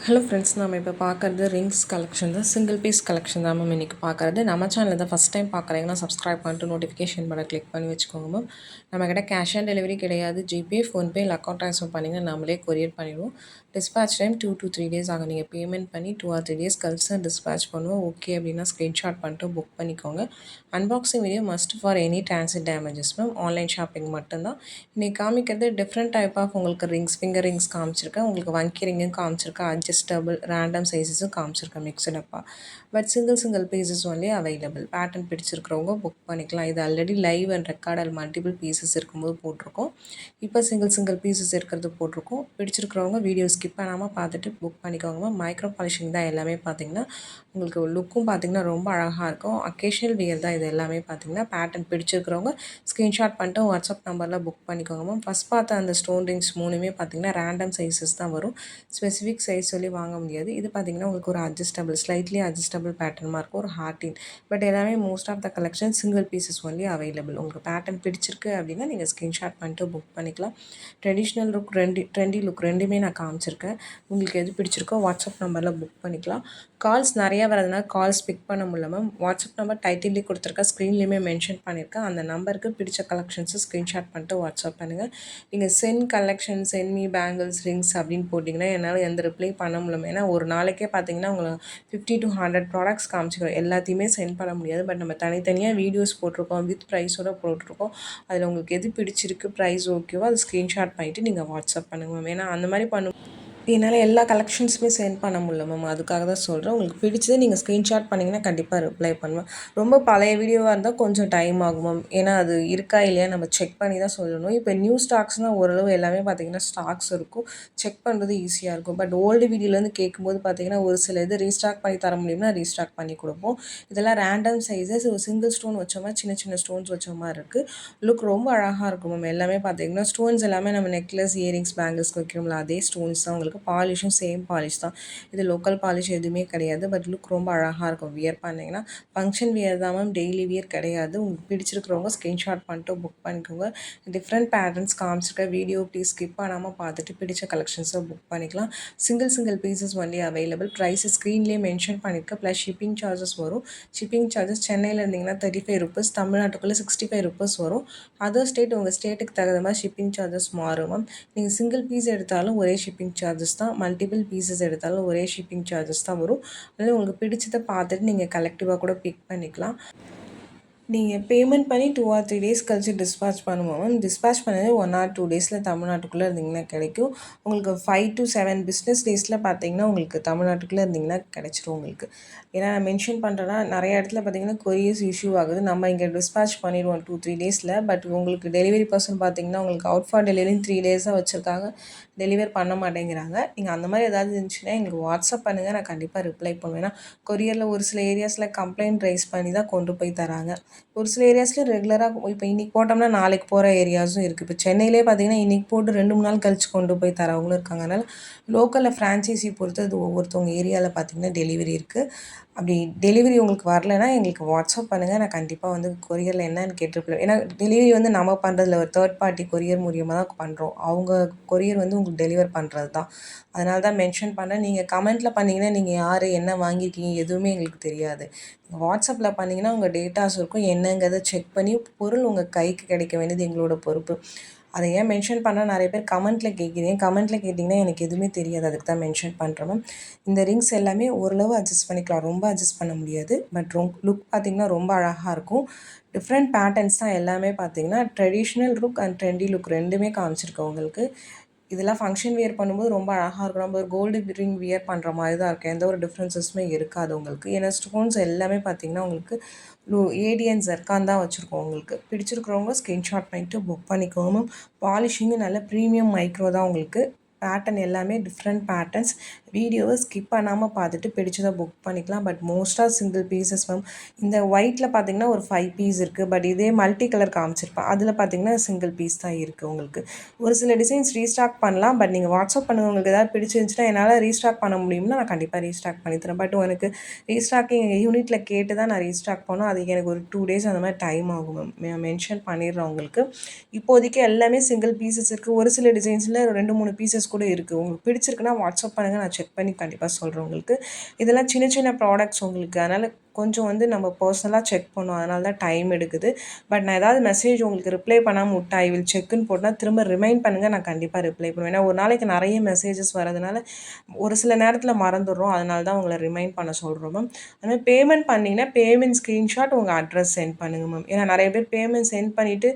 Hello friends, நம்ம இப்போ பார்க்குறது ரிங்ஸ் கலெக்ஷன் தான். சிங்கிள் பீஸ் கலெக்ஷன் தான் மேம் இன்றைக்கி பார்க்குறது. நம்ம சேனலில் தான் ஃபஸ்ட் டைம் பார்க்குறீங்கன்னா சப்ஸ்கிரைப் பண்ணிட்டு நோட்டிஃபிகேஷன் பட்டன் கிளிக் பண்ணி வச்சுக்கோங்க மேம். நம்மக்கிட்ட கேஷ் ஆன் டெலிவரி கிடையாது. ஜிபே, ஃபோன்பே இல்லை அக்கௌண்ட் ட்ரான்ஸ்ஃபர் பண்ணிங்கன்னா நம்மளே கொரியர் பண்ணிடுவோம். டிஸ்பேச் டைம் 2 to 3 days ஆகும். நீங்கள் பேமெண்ட் பண்ணி 2 or 3 days கழிச்சு தான் டிஸ்பேச் பண்ணுவோம். ஓகே அப்படின்னா ஸ்க்ரீன்ஷாட் பண்ணிட்டு புக் பண்ணிக்கோங்க. Unboxing video must for any transit damages ma'am. Online shopping மட்டும்தான். இன்றைக்கி காமிக்கிறது டிஃப்ரெண்ட் டைப் ஆஃப் உங்களுக்கு ரிங்ஸ், ஃபிங்கர் ரிங்ஸ் காமிச்சிருக்கேன். உங்களுக்கு வங்கி ரிங்கும் காமிச்சிருக்கேன். அட்ஜஸ்டபிள் ரேண்டம் சைஸஸும் காமிச்சிருக்கேன் மிக்சடப்பாக. But single pieces only available. Pattern பிடிச்சிருக்கிறவங்க புக் பண்ணிக்கலாம். இது ஆல்ரெடி லைவ் அண்ட் ரெக்கார்டல் மல்டிபிள் பீசஸ் இருக்கும்போது போட்டிருக்கோம். இப்போ சிங்கிள் பீசஸ் இருக்கிறது போட்டிருக்கோம். பிடிச்சிருக்கிறவங்க வீடியோ ஸ்கிப் பண்ணாமல் பார்த்துட்டு புக் பண்ணிக்கோங்க. மைக்ரோ பாலிஷிங் தான் எல்லாமே பார்த்திங்கன்னா உங்களுக்கு லுக்கும் பார்த்திங்கன்னா ரொம்ப அழகாக இருக்கும். அக்கேஷனல் வியர் தான் இது எல்லாமே பார்த்திங்கன்னா. பேட்டர்ன் பிடிச்சிருக்கிறவங்க ஸ்க்ரீன்ஷாட் பண்ணிட்டு வாட்ஸ்அப் நம்பரில் புக் பண்ணிக்கோங்க மேம். ஃபஸ்ட் பார்த்த அந்த ஸ்டோன் ரிங்ஸ் மூணுமே பார்த்திங்கன்னா ரேண்டம் சைஸஸ் தான் வரும். ஸ்பெசிஃபிக் சைஸ் சொல்லி வாங்க முடியாது. இது பார்த்திங்கன்னா உங்களுக்கு ஒரு ஸ்லைட்லி அட்ஜஸ்டபிள் பேட்டர்னாக இருக்கும், ஒரு ஹார்ட்டின். பட் எல்லாமே most of the collection single pieces only available. உங்களுக்கு பேட்டர்ன் பிடிச்சிருக்கு அப்படின்னா நீங்கள் ஸ்க்ரீன்ஷாட் பண்ணிட்டு புக் பண்ணிக்கலாம். ட்ரெடிஷ்னல் லுக் ட்ரெண்டி லுக் ரெண்டுமே நான் காமிச்சிருக்கேன். உங்களுக்கு எது பிடிச்சிருக்கோ வாட்ஸ்அப் நம்பரில் புக் பண்ணிக்கலாம். கால்ஸ் நிறையா வரதுனால கால்ஸ் பிக் பண்ண முடியல மேம். வாட்ஸ்அப் நம்பர் டைட்டிலே கொடுத்துருக்கேன், ஸ்க்ரீன்லேயுமே மென்ஷன் பண்ணியிருக்கேன். அந்த நம்பருக்கு பிடிச்ச கலெக்ஷன்ஸை ஸ்க்ரீன்ஷாட் பண்ணிட்டு வாட்ஸ்அப் பண்ணுங்கள். நீங்கள் சென்ட் மீ பேங்கிள்ஸ் ரிங்ஸ் அப்படின்னு போட்டிங்கன்னா என்னால் எந்த ரிப்ளை பண்ண முடியல. ஏன்னா ஒரு நாளைக்கே பார்த்தீங்கன்னா உங்களை 50 to 100 ப்ராடக்ட்ஸ் காமிச்சிக்கிறோம். எல்லாத்தையுமே சென்ட் பண்ண முடியாது. பட் நம்ம தனித்தனியாக வீடியோஸ் போட்டிருக்கோம், வித் ப்ரைஸோடு போட்டிருக்கோம். அதில் உங்களுக்கு எது பிடிச்சிருக்கு, ப்ரைஸ் ஓகேவோ அதை ஸ்க்ரீன்ஷாட் பண்ணிவிட்டு நீங்கள் வாட்ஸ்அப் பண்ணுங்கள் மேம். ஏன்னா அந்த மாதிரி என்னால் எல்லா கலெக்ஷன்ஸுமே சென்ட் பண்ண முடியல மேம். அதுக்காக தான் சொல்கிறேன். உங்களுக்கு பிடிச்சதை நீங்கள் ஸ்க்ரீன்ஷாட் பண்ணிங்கன்னா கண்டிப்பாக ரிப்ளை பண்ணுவேன். ரொம்ப பழைய வீடியோவாக இருந்தால் கொஞ்சம் டைம் ஆகும் மேம். ஏன்னா அது இருக்கா இல்லையா நம்ம செக் பண்ணி தான் சொல்லணும். இப்போ நியூ ஸ்டாக்ஸ்னால் ஓரளவு எல்லாமே பார்த்திங்கன்னா ஸ்டாக்ஸ் இருக்கும், செக் பண்ணுறது ஈஸியாக இருக்கும். பட் ஓல்டு வீடியோலேருந்து கேட்கும்போது பார்த்திங்கன்னா ஒரு சில இது ரீஸ்டாக் பண்ணி தர முடியும்னா ரீஸ்டாக் பண்ணி கொடுப்போம். இதெல்லாம் ரேண்டம் சைஸஸ், ஒரு சிங்கிள் ஸ்டோன் வச்ச மாதிரி சின்ன ஸ்டோன்ஸ் வச்ச மாதிரி இருக்குது. லுக் ரொம்ப அழகாக இருக்கும் மேம். எல்லாமே பார்த்திங்கன்னா ஸ்டோன்ஸ் எல்லாமே நம்ம நெக்லஸ், இயரிங்ஸ், பேங்கிள்ஸ்க்கு வைக்கிறோம்ல அதே ஸ்டோன்ஸ் தான். உங்களுக்கு பாலிஷும் சேம் பாலிஷ் தான். இது லோக்கல் பாலிஷ் எதுவுமே கிடையாது. பட் லுக் ரொம்ப அழகாக இருக்கும். வியர் பண்ணிங்கன்னா ஃபங்க்ஷன் வியர் தான் மேம், டெய்லி வியர் கிடையாது. உங்களுக்கு பிடிச்சிருக்கிறவங்க ஸ்க்ரீன்ஷாட் பண்ணிட்டு புக் பண்ணிக்கோங்க. டிஃப்ரெண்ட் பேட்டர்ன்ஸ் காமிச்சிருக்க வீடியோ ப்ளீஸ் ஸ்கிப் பண்ணாமல் பார்த்துட்டு பிடிச்ச கலெக்ஷன்ஸை புக் பண்ணிக்கலாம். Single pieces only available. Prices ஸ்க்ரீன்லேயே மென்ஷன் பண்ணியிருக்க. ப்ளஸ் ஷிப்பிங் சார்ஜஸ் வரும். ஷிப்பிங் சார்ஜஸ் சென்னையில் இருந்தீங்கன்னா 35 ருபீஸ், தமிழ்நாட்டுக்குள்ளே 65 ருபீஸ் வரும். அதர் ஸ்டேட் உங்கள் ஸ்டேட்டுக்கு தகுந்த மாதிரி ஷிப்பிங் சார்ஜஸ் மாறும் மேம். நீங்கள் சிங்கிள் பீஸ் எடுத்தாலும் ஒரே ஷிப்பிங் சார்ஜஸ் தான். மல்டிபிள் பீசஸ் எடுத்தாலும் ஒரே ஷிப்பிங் சார்ஜஸ் தான் வரும். அதனால் உங்களுக்கு பிடிச்சதை பார்த்துட்டு நீங்கள் கலெக்டிவாக கூட பிக் பண்ணிக்கலாம். நீங்கள் பேமெண்ட் பண்ணி 2 or 3 days கழிச்சு டிஸ்பேச் பண்ணுவோம். டிஸ்பேச் பண்ணது 1 or 2 days தமிழ்நாட்டுக்குள்ளே இருந்தீங்கன்னா கிடைக்கும். உங்களுக்கு 5 to 7 பிஸ்னஸ் டேஸில் பார்த்தீங்கன்னா உங்களுக்கு தமிழ்நாட்டுக்குள்ளே இருந்தீங்கன்னா கிடைச்சிரும் உங்களுக்கு. ஏன்னா நான் மென்ஷன் பண்ணுறேன்னா நிறைய இடத்துல பார்த்தீங்கன்னா கொரியர்ஸ் இஷ்யூ ஆகுது. நம்ம இங்கே டிஸ்பேச் பண்ணிடுவோம் 2-3 days. பட் உங்களுக்கு டெலிவரி பர்சன் பார்த்தீங்கன்னா உங்களுக்கு அவுட் ஃபார் டெலிவரின்னு 3 days வச்சுருக்காங்க, டெலிவர் பண்ண மாட்டேங்கிறாங்க. நீங்கள் அந்த மாதிரி ஏதாவது இருந்துச்சுன்னா எங்களுக்கு வாட்ஸ்அப் பண்ணுங்கள், நான் கண்டிப்பாக ரிப்ளை பண்ணுவேன். ஏன்னா கொரியரில் ஒரு சில ஏரியாஸில் கம்ப்ளைண்ட் ரைஸ் பண்ணி தான் கொண்டு போய் தராங்க. ஒரு சில ஏரியாஸில் ரெகுலராக இப்போ இன்றைக்கி போட்டோம்னா நாளைக்கு போகிற ஏரியாஸும் இருக்குது. இப்போ சென்னையிலே பார்த்தீங்கன்னா இன்றைக்கி போட்டு 2-3 நாள் கழிச்சு கொண்டு போய் தரவங்களும் இருக்காங்க. அதனால் லோக்கலில் ஃப்ரான்ச்சைஸி பொறுத்து அது ஒவ்வொருத்தவங்க ஏரியாவில் பார்த்திங்கன்னா டெலிவரி இருக்குது. அப்படி டெலிவரி உங்களுக்கு வரலைன்னா எங்களுக்கு வாட்ஸ்அப் பண்ணுங்கள், நான் கண்டிப்பாக கொரியரில் என்னன்னு கேட்டிருப்பேன். ஏன்னா டெலிவரி நம்ம பண்ணுறதில்ல, ஒரு தேர்ட் பார்ட்டி கொரியர் மூலியமாக தான் பண்ணுறோம். அவங்க கொரியர் உங்களுக்கு டெலிவர் பண்ணுறது தான். அதனால தான் மென்ஷன் பண்ணேன். நீங்கள் கமெண்ட்டில் பண்ணிங்கன்னா நீங்கள் யார், என்ன வாங்கியிருக்கீங்க எதுவுமே எங்களுக்கு தெரியாது. வாட்ஸ்அப்பில் பண்ணிங்கன்னா உங்கள் டேட்டாஸ் இருக்கும், என்னங்கிறத செக் பண்ணி பொருள் உங்கள் கைக்கு கிடைக்க வேண்டியது எங்களோட பொறுப்பு. அதை ஏன் மென்ஷன் பண்ணால் நிறைய பேர் கமெண்ட்டில் கேட்குறீங்க. கமெண்ட்டில் கேட்டிங்கன்னா எனக்கு எதுவுமே தெரியாது, அதுக்கு தான் மென்ஷன் பண்ணுறேன் மேம். இந்த ரிங்ஸ் எல்லாமே ஓரளவு அட்ஜஸ்ட் பண்ணிக்கலாம், ரொம்ப அட்ஜஸ்ட் பண்ண முடியாது. பட் லுக் பார்த்திங்கன்னா ரொம்ப அழகாக இருக்கும். டிஃப்ரெண்ட் பேட்டர்ன்ஸ் தான் எல்லாமே பார்த்திங்கன்னா. Traditional look and trendy look ரெண்டுமே காமிச்சிருக்கேன் உங்களுக்கு. இதெல்லாம் ஃபங்க்ஷன் வியர் பண்ணும்போது ரொம்ப அழகாக இருக்கும். நம்ம ஒரு கோல்டு ரிங் வியர் பண்ணுற மாதிரி தான் இருக்கும். எந்த ஒரு டிஃப்ரென்சஸுமே இருக்காது உங்களுக்கு. ஏன்னா ஸ்டோன்ஸ் எல்லாமே பார்த்திங்கன்னா உங்களுக்கு ஏடிஎன் ஜர்கான் தான் வச்சுருக்கோம். உங்களுக்கு பிடிச்சிருக்கிறவங்க ஸ்க்ரீன்ஷாட் பண்ணிவிட்டு புக் பண்ணிக்கோங்க. பாலிஷிங்கும் நல்ல ப்ரீமியம் மைக்ரோ தான் உங்களுக்கு. பேட்டர்ன் எல்லாமே டிஃப்ரெண்ட் பேட்டர்ன்ஸ். வீடியோவை ஸ்கிப் பண்ணாமல் பார்த்துட்டு பிடிச்சதை புக் பண்ணிக்கலாம். பட் மோஸ்ட்டாக சிங்கிள் பீசஸ் மேம். இந்த ஒயிட்டில் பார்த்திங்கன்னா ஒரு 5 பீஸ் இருக்குது. பட் இதே மல்டி கலர் காமிச்சிருப்பேன், அதில் பார்த்திங்கன்னா சிங்கிள் பீஸ் தான் இருக்குது உங்களுக்கு. ஒரு சில டிசைன்ஸ் ரீஸ்டாக் பண்ணலாம். பட் நீங்கள் வாட்ஸ்அப் பண்ணுங்கள், உங்களுக்கு ஏதாவது பிடிச்சிருந்துச்சுன்னா என்னால் ரீஸ்டாக் பண்ண முடியும்னா நான் கண்டிப்பாக ரீஸ்டாக் பண்ணி தரேன். பட் எனக்கு ரீஸ்டாக்கிங் யூனிட்டில் கேட்டு தான் நான் ரீஸ்டாக் பண்ணோம். அதுக்கு எனக்கு ஒரு 2 days அந்த மாதிரி டைம் ஆகும் மேம். மென்ஷன் பண்ணிடுறேன் உங்களுக்கு. இப்போதைக்கு எல்லாமே சிங்கிள் பீசஸ் இருக்குது. ஒரு சில டிசைன்ஸில் 2-3 பீசஸ் பீசஸ் கூட இருக்குது. உங்களுக்கு பிடிச்சிருக்குன்னா வாட்ஸ்அப் பண்ணுங்கள், நான் செக் பண்ணி கண்டிப்பாக சொல்கிறேன் உங்களுக்கு. இதெல்லாம் சின்ன சின்ன ப்ராடக்ட்ஸ் உங்களுக்கு. அதனால் கொஞ்சம் வந்து நம்ம பர்சனலாக செக் பண்ணுவோம். அதனால தான் டைம் எடுக்குது. பட் நான் ஏதாவது மெசேஜ் உங்களுக்கு ரிப்ளை பண்ணாமல் விட்டா ஐ வில் செக்குன்னு போட்டால் திரும்ப ரிமைண்ட் பண்ணுங்கள், நான் கண்டிப்பாக ரிப்ளை பண்ணுவேன். ஏன்னா ஒரு நாளைக்கு நிறைய மெசேஜஸ் வரதுனால ஒரு சில நேரத்தில் மறந்துடுறோம். அதனால தான் உங்களை ரிமைண்ட் பண்ண சொல்கிறோம் மேம். அதுமாதிரி பேமெண்ட் பண்ணிங்கன்னா பேமெண்ட் ஸ்க்ரீன்ஷாட் உங்கள் அட்ரஸ் சென்ட் பண்ணுங்கள் மேம். ஏன்னா நிறைய பேர் பேமெண்ட் சென்ட் பண்ணிவிட்டு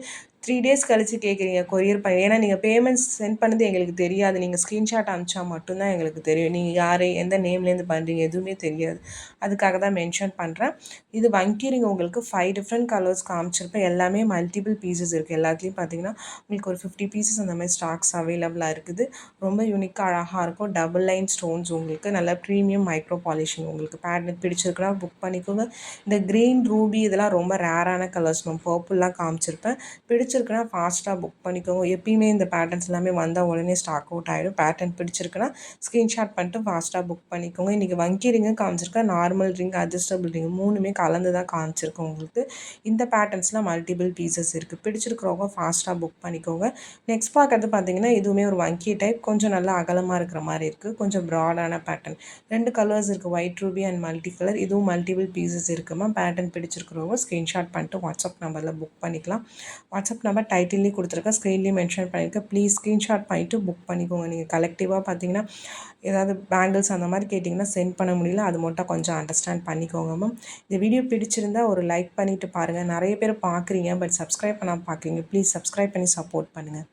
3 டேஸ் கழிச்சு கேட்குறீங்க கொரியர் பண்ணி. ஏன்னா நீங்கள் பேமெண்ட்ஸ் சென்ட் பண்ணது எங்களுக்கு தெரியாது. நீங்கள் ஸ்க்ரீன்ஷாட் அனுப்பிச்சா மட்டும்தான் எங்களுக்கு தெரியும். நீங்கள் யார், எந்த நேம்லேருந்து பண்ணுறீங்க எதுவுமே தெரியாது. அதுக்காக தான் மென்ஷன் பண்ணுறேன். இது வங்கி ரிங் உங்களுக்கு 5 டிஃப்ரெண்ட் கலர்ஸ் காமிச்சிருப்பேன். எல்லாமே மல்டிபிள் பீசஸ் இருக்குது. எல்லாத்துலேயும் பார்த்தீங்கன்னா உங்களுக்கு ஒரு 50 பீசஸ் அந்த மாதிரி ஸ்டாக்ஸ் அவைலபிளாக இருக்குது. ரொம்ப யூனிக்காக அழகாக இருக்கும். டபுள் லைன் ஸ்டோன்ஸ் உங்களுக்கு நல்ல ப்ரீமியம் மைக்ரோ பாலிஷிங். உங்களுக்கு பேட்டர்ன் பிடிச்சிருக்குன்னா புக் பண்ணிக்கோங்க. இந்த க்ரீன் ரூபி இதெல்லாம் ரொம்ப ரேரான கலர்ஸ் மேம். பர்பிள்லாம் காமிச்சிருப்பேன். பிடிச்சிருக்குன்னா ஃபாஸ்ட்டாக புக் பண்ணிக்கோங்க. எப்பயுமே இந்த பேட்டர்ன்ஸ் எல்லாமே வந்தால் உடனே ஸ்டாக் அவுட் ஆகிடும். பேட்டர்ன் பிடிச்சிருக்குன்னா ஸ்க்ரீன்ஷாட் பண்ணிட்டு ஃபாஸ்ட்டாக புக் பண்ணிக்கோங்க. இன்றைக்கி வங்கி ரிங்கும் காமிச்சிருக்கேன், நார்மல் ரிங், அட்ஜஸ்டபிள் ரிங் மூணுமே கலந்து தான் காமிச்சிருக்கேன் உங்களுக்கு. இந்த பேட்டர்ன்ஸ்லாம் மல்டிபிள் பீசஸ் இருக்குது. பிடிச்சிருக்கிறவங்க ஃபாஸ்ட்டாக புக் பண்ணிக்கோங்க. நெக்ஸ்ட் பார்க்குறது பார்த்தீங்கன்னா இதுவுமே ஒரு வங்கி டைப், கொஞ்சம் நல்லா அகலமாக இருக்கிற மாதிரி இருக்குது. கொஞ்சம் ப்ராடான பேட்டர்ன். 2 கலர்ஸ் இருக்குது, white Ruby and multi colour. இதுவும் மல்டிபிள் பீசஸ் இருக்குமா. பேட்டர்ன் பிடிச்சிருக்கிறவங்க ஸ்க்ரீன்ஷாட் பண்ணிட்டு வாட்ஸ்அப் நம்பரில் புக் பண்ணிக்கலாம். வாட்ஸ்அப் நம்பர் டைட்டில்லேயும் கொடுத்துருக்கேன், ஸ்க்ரீன்லேயும் மென்ஷன் பண்ணியிருக்கேன். ப்ளீஸ் ஸ்க்ரீன்ஷாட் பண்ணிவிட்டு புக் பண்ணிக்கோங்க. நீங்கள் கலெக்டிவாக பார்த்தீங்கன்னா ஏதாவது பேங்கிள்ஸ் அந்த மாதிரி கேட்டிங்கன்னா சென்ட் பண்ண முடியல, அது மட்டும் கொஞ்சம் அண்டர்ஸ்டாண்ட் பண்ணிக்கோங்க மேம். இந்த வீடியோ பிடிச்சிருந்தா ஒரு லைக் பண்ணிவிட்டு பாருங்கள். நிறைய பேர் பார்க்குறீங்க பட் சப்ஸ்கிரைப் பண்ணாமல் பார்க்குறீங்க. ப்ளீஸ் சப்ஸ்கிரைப் பண்ணி சப்போர்ட் பண்ணுங்கள்.